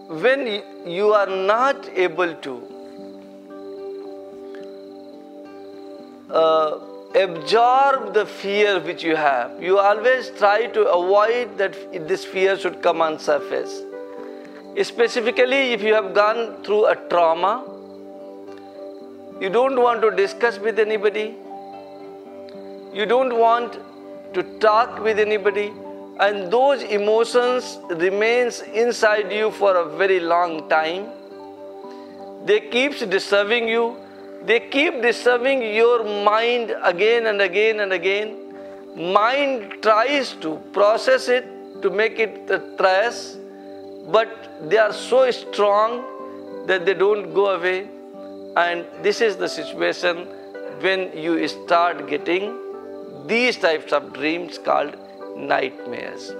when you are not able to absorb the fear which you have, you always try to avoid that this fear should come on surface. Specifically, if you have gone through a trauma, you don't want to discuss with anybody, you don't want to talk with anybody, and those emotions remains inside you for a very long time. They keep disturbing you. They keep disturbing your mind again and again and again. Mind tries to process it, to make it trash, but they are so strong that they don't go away. And this is the situation when you start getting these types of dreams called nightmares.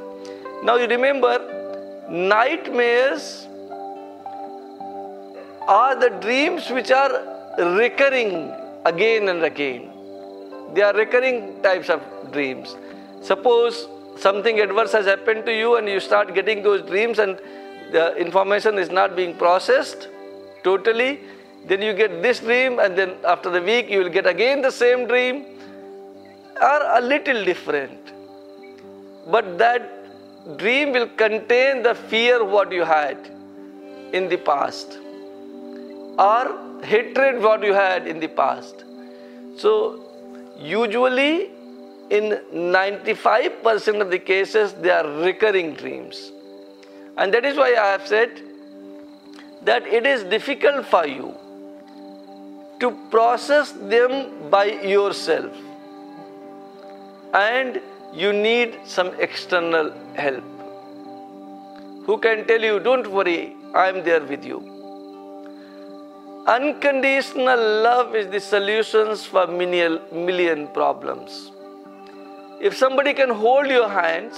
Now you remember, nightmares are the dreams which are recurring again and again. They are recurring types of dreams. Suppose something adverse has happened to you and you start getting those dreams and the information is not being processed totally, then you get this dream, and then after a week you will get again the same dream, are a little different. But that dream will contain the fear what you had in the past, or hatred what you had in the past. So usually in 95% of the cases they are recurring dreams. And that is why I have said that it is difficult for you to process them by yourself, and you need some external help. Who can tell you, don't worry, I am there with you. Unconditional love is the solutions for million problems. If somebody can hold your hands,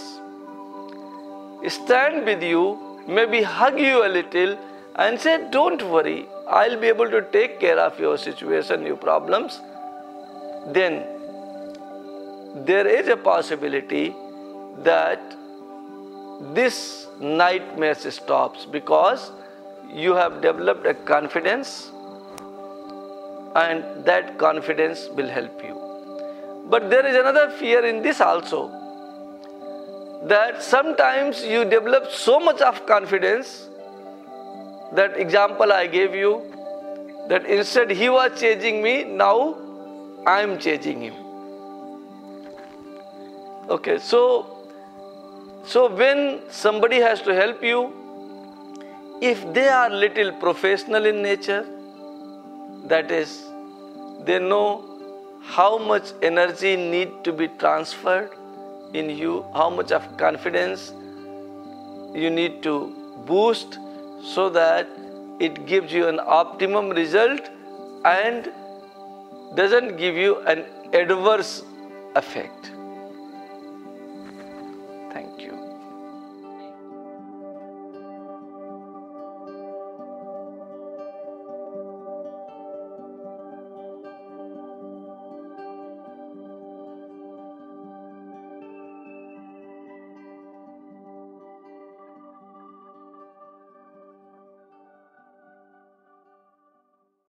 stand with you, maybe hug you a little and say, don't worry, I'll be able to take care of your situation, your problems, then there is a possibility that this nightmare stops, because you have developed a confidence, and that confidence will help you. But there is another fear in this also, that sometimes you develop so much of confidence, that example I gave you, that instead he was chasing me, now I am chasing him. Okay, so when somebody has to help you, if they are little professional in nature, that is, they know how much energy need to be transferred in you, how much of confidence you need to boost so that it gives you an optimum result and doesn't give you an adverse effect.